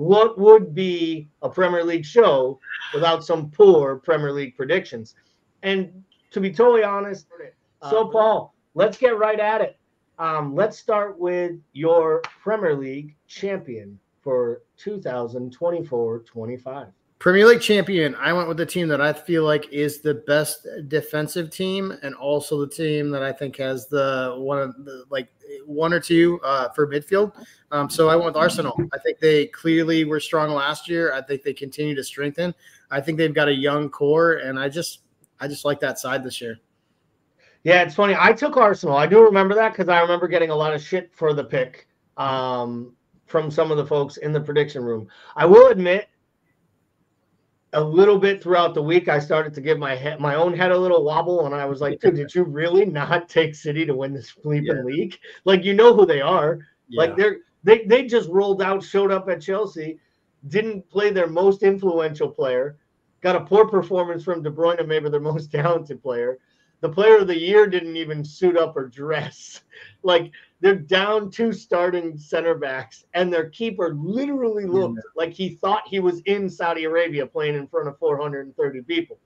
what would be a Premier League show without some poor Premier League predictions? And to be totally honest, so Paul, let's get right at it. Let's start with your Premier League champion for 2024-25. Premier League champion, I went with the team that I feel like is the best defensive team, and also the team that I think has the one or two for midfield. So I went with Arsenal. I think they clearly were strong last year. I think they continue to strengthen. I think they've got a young core, and I just like that side this year. Yeah, it's funny. I took Arsenal. I do remember that because I remember getting a lot of shit for the pick from some of the folks in the prediction room. I will admit, a little bit throughout the week, I started to give my own head a little wobble, and I was like, dude, did you really not take City to win this bleeping league? Like, you know who they are. Yeah. Like, they just rolled out, showed up at Chelsea, didn't play their most influential player, got a poor performance from De Bruyne, maybe their most talented player. The player of the year didn't even suit up or dress. Like, they're down 2 starting center backs, and their keeper literally looked like he thought he was in Saudi Arabia playing in front of 430 people.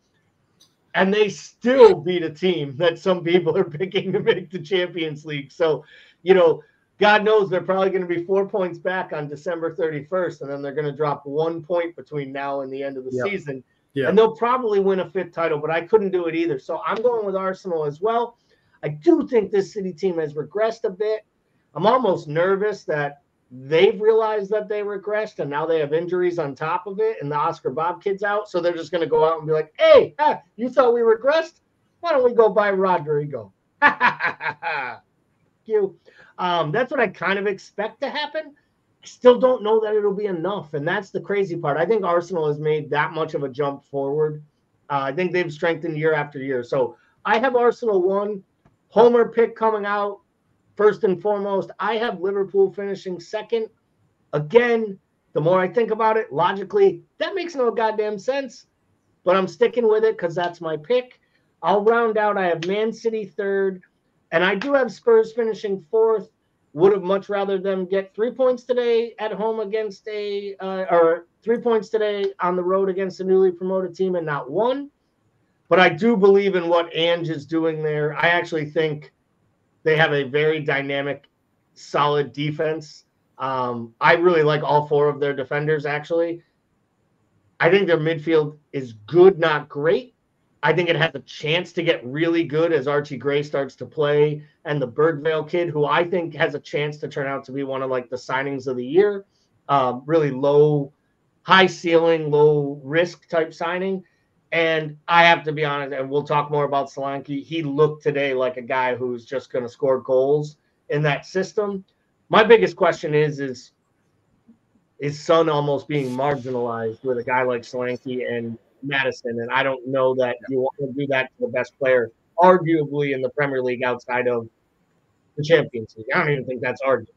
And they still beat a team that some people are picking to make the Champions League. So, you know, God knows they're probably going to be 4 points back on December 31st, and then they're going to drop 1 point between now and the end of the season. Yeah. And they'll probably win a 5th title, but I couldn't do it either. So I'm going with Arsenal as well. I do think this City team has regressed a bit. I'm almost nervous that they've realized that they regressed, and now they have injuries on top of it, and the Oscar Bob kid's out. So they're just going to go out and be like, hey, you thought we regressed? Why don't we go buy Rodrigo? You. That's what I kind of expect to happen. I still don't know that it'll be enough, and that's the crazy part. I think Arsenal has made that much of a jump forward. I think they've strengthened year after year. So I have Arsenal 1. Homer pick coming out first and foremost. I have Liverpool finishing 2nd. Again, the more I think about it, logically, that makes no goddamn sense, but I'm sticking with it because that's my pick. I'll round out. I have Man City 3rd, and I do have Spurs finishing 4th. Would have much rather them get 3 points today at home against or 3 points today on the road against a newly promoted team and not 1. But I do believe in what Ange is doing there. I actually think they have a very dynamic, solid defense. I really like all 4 of their defenders, actually. I think their midfield is good, not great. I think it has a chance to get really good as Archie Gray starts to play, and the Bergvale kid, who I think has a chance to turn out to be one of like the signings of the year. Really high ceiling, low risk type signing. And I have to be honest, and we'll talk more about Solanke. He looked today like a guy who's just going to score goals in that system. My biggest question is Son almost being marginalized with a guy like Solanke and Madison, and I don't know that you want to do that to the best player, arguably in the Premier League outside of the Champions League. I don't even think that's arguable.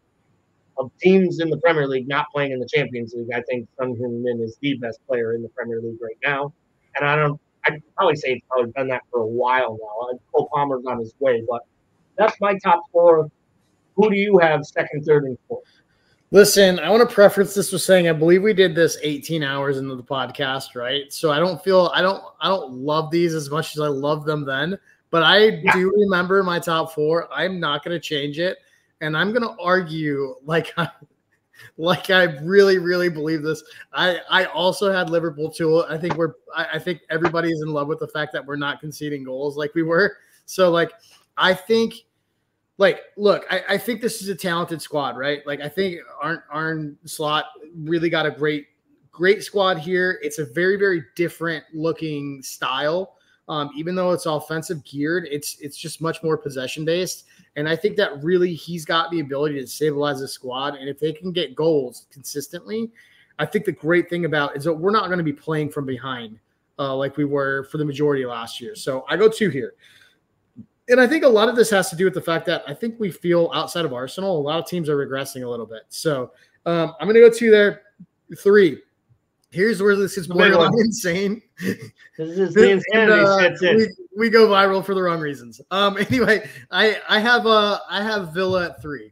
Of teams in the Premier League not playing in the Champions League, I think Son Heung-min is the best player in the Premier League right now. And I'd probably say it's probably done that for a while now. Cole Palmer's on his way, but that's my top 4. Who do you have 2nd, 3rd, and 4th? Listen, I want to preference this with saying I believe we did this 18 hours into the podcast, right? So I don't love these as much as I loved them then, but I do remember my top 4. I'm not going to change it, and I'm going to argue like I really, really believe this. I also had Liverpool too. I think everybody's in love with the fact that we're not conceding goals like we were. So like I think. Look, I think this is a talented squad, right? Like, I think Arne Slot really got a great squad here. It's a very, very different looking style. Even though it's offensive geared, it's just much more possession based. And I think that really he's got the ability to stabilize the squad. And if they can get goals consistently, I think the great thing about it is that we're not going to be playing from behind like we were for the majority of last year. So I go 2 here. And I think a lot of this has to do with the fact that I think we feel outside of Arsenal, a lot of teams are regressing a little bit. So I'm going to go 2 there. 3. Here's where this is borderline insane. This is the insanity. We go viral for the wrong reasons. Anyway, I have Villa at 3.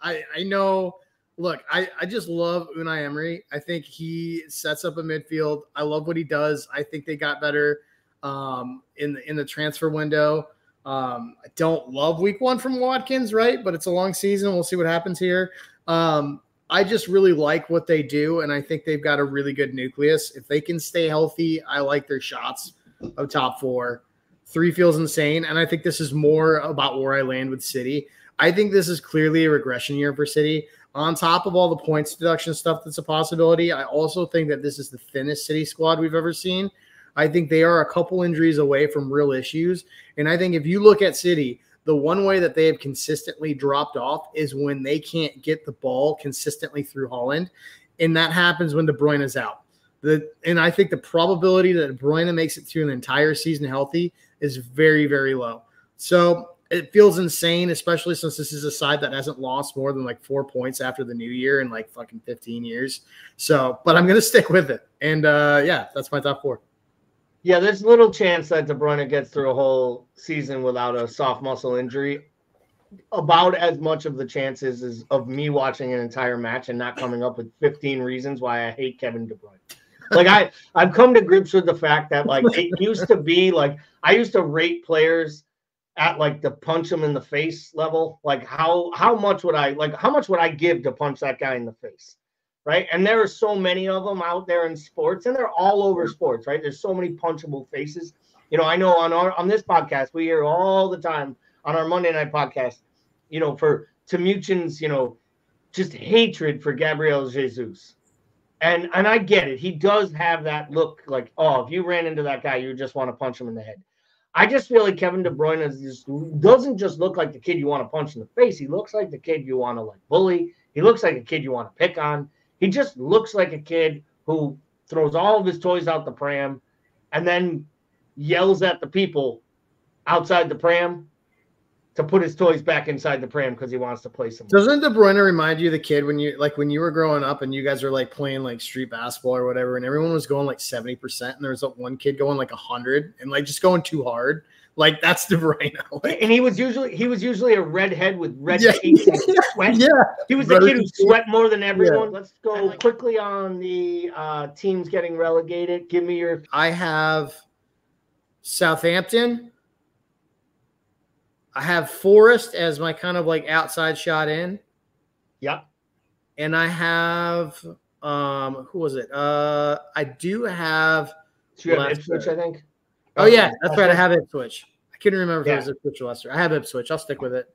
I know look, I just love Unai Emery. I think he sets up a midfield. I love what he does. I think they got better in the transfer window. I don't love week 1 from Watkins, right? But it's a long season. We'll see what happens here. I just really like what they do, and I think they've got a really good nucleus. If they can stay healthy, I like their shots of top 4. 3 feels insane, and I think this is more about where I land with City. I think this is clearly a regression year for City. On top of all the points deduction stuff that's a possibility, I also think that this is the thinnest City squad we've ever seen. I think they are a couple injuries away from real issues, and I think if you look at City, the one way that they have consistently dropped off is when they can't get the ball consistently through Haaland, and that happens when De Bruyne is out. And I think the probability that De Bruyne makes it through an entire season healthy is very, very low. So it feels insane, especially since this is a side that hasn't lost more than like 4 points after the new year in like fucking 15 years. So, but I'm going to stick with it. And yeah, that's my top 4. Yeah, there's little chance that De Bruyne gets through a whole season without a soft muscle injury. About as much of the chances as of me watching an entire match and not coming up with 15 reasons why I hate Kevin De Bruyne. Like I've come to grips with the fact that like it used to be like I used to rate players at like the punch them in the face level. Like how much would I give to punch that guy in the face? Right. And there are so many of them out there in sports, and they're all over sports, right? There's so many punchable faces. You know, I know on this podcast, we hear all the time on our Monday night podcast, you know, for Timuchin's, you know, just hatred for Gabriel Jesus. And I get it. He does have that look like, oh, if you ran into that guy, you just want to punch him in the head. I just feel like Kevin De Bruyne doesn't just look like the kid you want to punch in the face. He looks like the kid you want to like bully. He looks like a kid you want to pick on. He just looks like a kid who throws all of his toys out the pram and then yells at the people outside the pram to put his toys back inside the pram because he wants to play some. Doesn't De Bruyne remind you of the kid when you were growing up and you guys were like playing like street basketball or whatever, and everyone was going like 70%, and there was one kid going like 100 and like just going too hard? Like that's De Bruyne. And he was usually a redhead with red cheeks and sweat. Yeah, he was the kid who sweat more than everyone. Yeah. Let's go quickly on the teams getting relegated. Give me your. I have Southampton. I have Forest as my kind of like outside shot in. Yep. And I have who was it? I do have. So you have Ipswich, I think. Oh yeah, that's right. I have Ipswich. I couldn't remember if it was Ipswich or Leicester. I have Ipswich. I'll stick with it.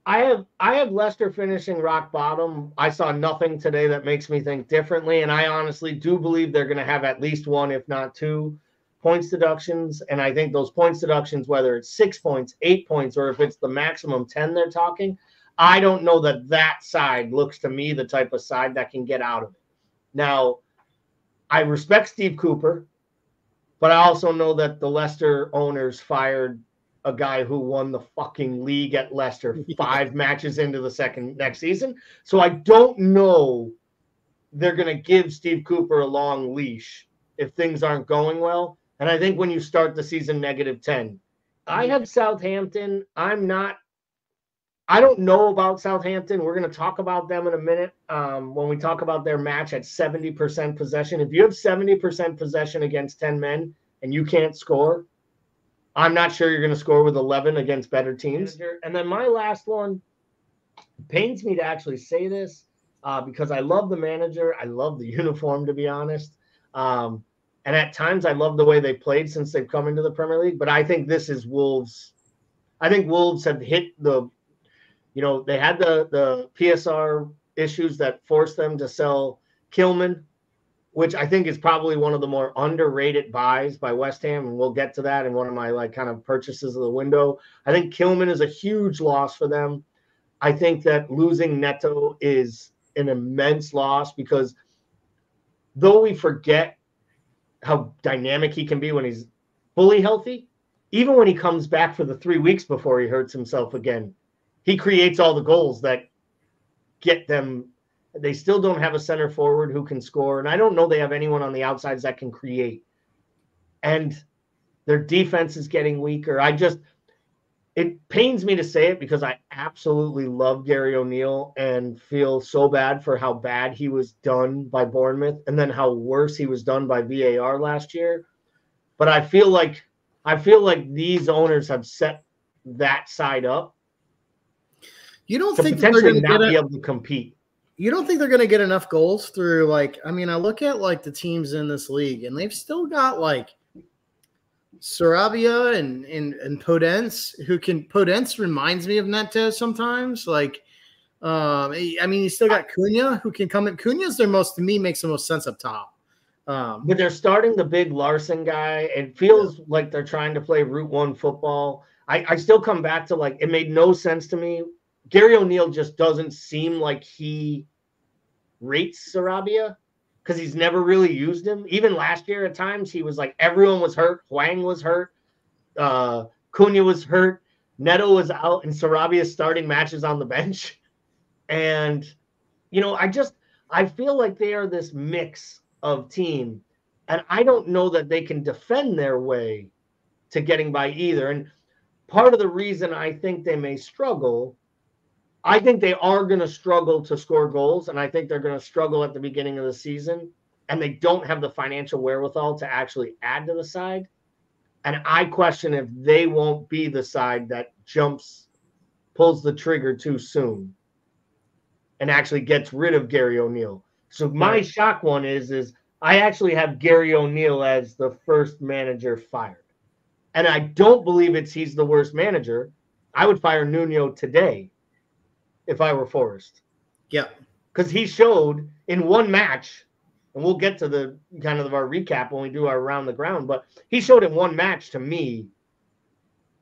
I have Leicester finishing rock bottom. I saw nothing today that makes me think differently, and I honestly do believe they're going to have at least 1, if not 2, points deductions. And I think those points deductions, whether it's 6 points, 8 points, or if it's the maximum 10 they're talking, I don't know that side looks to me the type of side that can get out of it. Now, I respect Steve Cooper. But I also know that the Leicester owners fired a guy who won the fucking league at Leicester 5 matches into the next season. So I don't know they're going to give Steve Cooper a long leash if things aren't going well. And I think when you start the season -10, I have Southampton. I don't know about Southampton. We're going to talk about them in a minute when we talk about their match at 70% possession. If you have 70% possession against 10 men and you can't score, I'm not sure you're going to score with 11 against better teams. And then my last one, pains me to actually say this because I love the manager. I love the uniform, to be honest. And at times I love the way they played since they've come into the Premier League. But I think this is Wolves. I think Wolves have hit they had the PSR issues that forced them to sell Kilman, which I think is probably one of the more underrated buys by West Ham. And we'll get to that in one of my like kind of purchases of the window. I think Kilman is a huge loss for them. I think that losing Neto is an immense loss because though we forget how dynamic he can be when he's fully healthy, even when he comes back for the 3 weeks before he hurts himself again, he creates all the goals that get them. They still don't have a center forward who can score. And I don't know they have anyone on the outsides that can create. And their defense is getting weaker. it pains me to say it because I absolutely love Gary O'Neill and feel so bad for how bad he was done by Bournemouth and then how worse he was done by VAR last year. But I feel like these owners have set that side up. You don't to think potentially not be able to compete. You don't think they're going to get enough goals through, like, I mean, I look at like the teams in this league and they've still got like Sarabia and Podence, Podence reminds me of Neto sometimes. Like, I mean, you still got Cunha who can come in. Cunha's to me, makes the most sense up top. But they're starting the big Larson guy. It feels like they're trying to play Route 1 football. I still come back to, like, it made no sense to me. Gary O'Neill just doesn't seem like he rates Sarabia because he's never really used him. Even last year at times, he was like, everyone was hurt. Hwang was hurt. Cunha was hurt. Neto was out, and Sarabia starting matches on the bench. And, you know, I feel like they are this mix of team, and I don't know that they can defend their way to getting by either. And part of the reason I think they may struggle, I think they are going to struggle to score goals, and I think they're going to struggle at the beginning of the season, and they don't have the financial wherewithal to actually add to the side. And I question if they won't be the side that pulls the trigger too soon and actually gets rid of Gary O'Neill. So my shock one is I actually have Gary O'Neill as the first manager fired. And I don't believe he's the worst manager. I would fire Nuno today if I were Forrest. Yeah. Because he showed in one match, and we'll get to the kind of our recap when we do our around the ground, but he showed in one match to me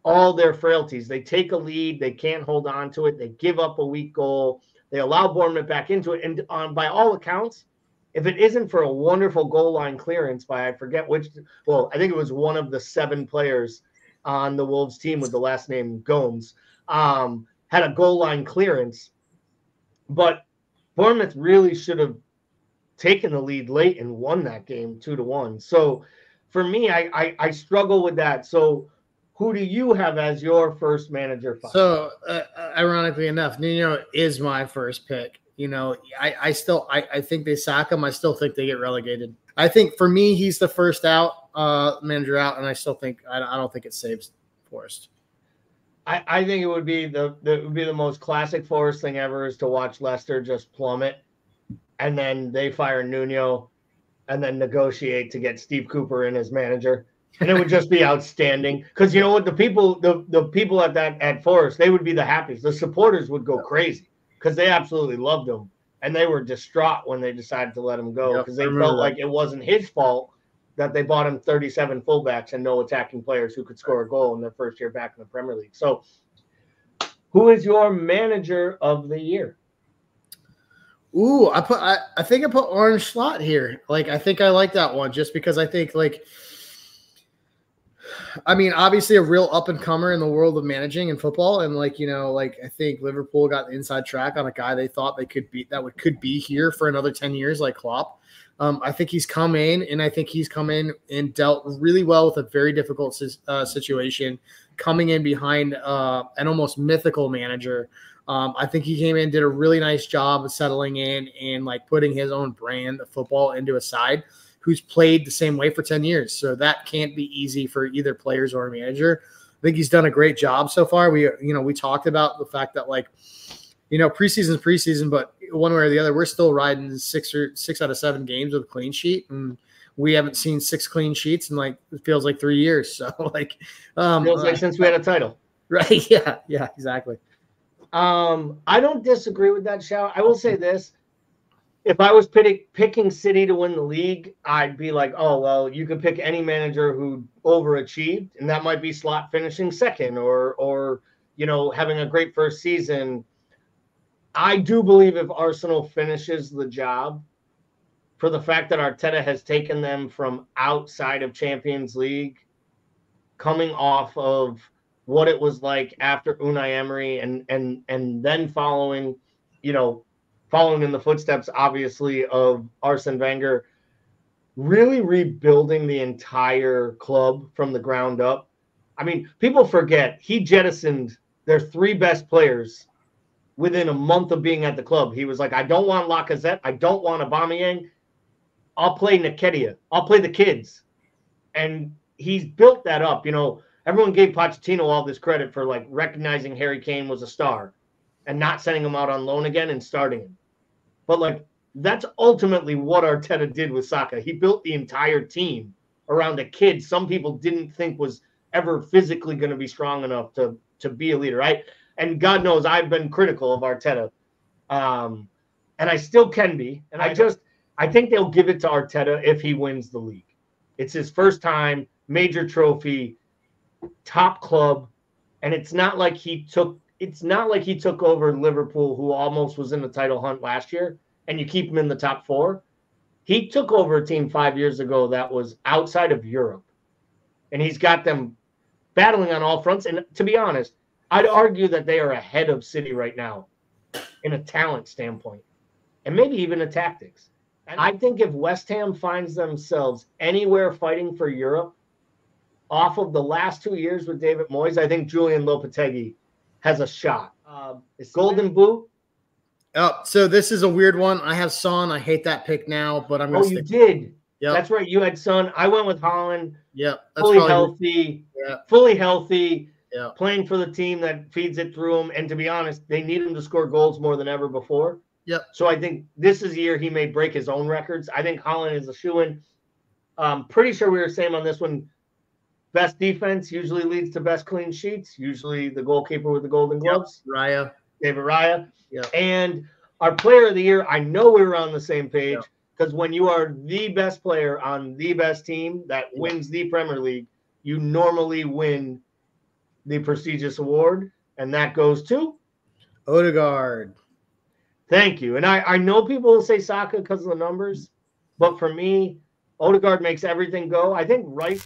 all their frailties. They take a lead, they can't hold on to it, they give up a weak goal, they allow Bournemouth back into it, and by all accounts, if it isn't for a wonderful goal line clearance by, I forget which, well, I think it was one of the 7 players on the Wolves team with the last name Gomes, had a goal line clearance, but Bournemouth really should have taken the lead late and won that game 2-1. So for me, I struggle with that. So who do you have as your first manager fired? So ironically enough, Nuno is my first pick. You know, I think they sack him. I still think they get relegated. I think for me, he's the first manager out, and I still think I don't think it saves Forest. I think it would be the most classic Forest thing ever is to watch Leicester just plummet, and then they fire Nuno, and then negotiate to get Steve Cooper in as manager, and it would just be outstanding. Because you know what, the people at Forest, they would be the happiest. The supporters would go crazy because they absolutely loved him, and they were distraught when they decided to let him go because they felt like it wasn't his fault that they bought him 37 fullbacks and no attacking players who could score a goal in their first year back in the Premier League. So who is your manager of the year? Ooh, I think I put Orange Slot here. Like, I think I like that one just because I think, like, I mean, obviously a real up-and-comer in the world of managing in football. And, like, you know, like, I think Liverpool got the inside track on a guy they thought could be here for another 10 years, like Klopp. I think he's come in, and I think he's come in and dealt really well with a very difficult situation, coming in behind an almost mythical manager. I think he came in, did a really nice job of settling in and, like, putting his own brand of football into a side who's played the same way for 10 years. So that can't be easy for either players or a manager. I think he's done a great job so far. We talked about the fact that, like, you know, preseason's preseason, but one way or the other, we're still riding 6 out of 7 games with a clean sheet, and we haven't seen 6 clean sheets in, like, it feels like 3 years. So, like, feels like since we had a title, right? Yeah, exactly. I don't disagree with that shout. I will say this: if I was picking City to win the league, I'd be like, oh well, you could pick any manager who overachieved, and that might be Slot finishing second, or you know, having a great first season. I do believe if Arsenal finishes the job, for the fact that Arteta has taken them from outside of Champions League, coming off of what it was like after Unai Emery and then following in the footsteps, obviously, of Arsene Wenger, really rebuilding the entire club from the ground up. I mean, people forget he jettisoned their 3 best players within a month of being at the club. He was like, I don't want Lacazette. I don't want Aubameyang. I'll play Nketiah. I'll play the kids. And he's built that up. You know, everyone gave Pochettino all this credit for like recognizing Harry Kane was a star and not sending him out on loan again and starting him. But like, that's ultimately what Arteta did with Saka. He built the entire team around a kid some people didn't think was ever physically going to be strong enough to be a leader, right? And God knows I've been critical of Arteta. And I still can be. And I think they'll give it to Arteta if he wins the league. It's his first time, major trophy, top club, and it's not like he took over Liverpool, who almost was in the title hunt last year, and you keep him in the top 4. He took over a team 5 years ago that was outside of Europe, and he's got them battling on all fronts. And to be honest, I'd argue that they are ahead of City right now in a talent standpoint, and maybe even a tactics. And I think if West Ham finds themselves anywhere fighting for Europe off of the last 2 years with David Moyes, I think Julian Lopetegui has a shot. It's Golden Boot. Oh, so this is a weird one. I have Son. I hate that pick now, but I'm going to stick. Oh, you did? Yeah, that's right. You had Son. I went with Haaland. Yeah, fully healthy. Yeah, fully healthy. Yeah, playing for the team that feeds it through him. And to be honest, they need him to score goals more than ever before. Yep. So I think this is the year he may break his own records. I think Haaland is a shoo-in. Pretty sure we were saying on this one, best defense usually leads to best clean sheets. Usually the goalkeeper with the Golden Gloves. Yep. Raya. David Raya. Yeah. And our player of the year, I know we were on the same page, because when you are the best player on the best team that wins the Premier League, you normally win the prestigious award, and that goes to Odegaard. Thank you. And I know people will say Saka because of the numbers, but for me, Odegaard makes everything go. I think Rice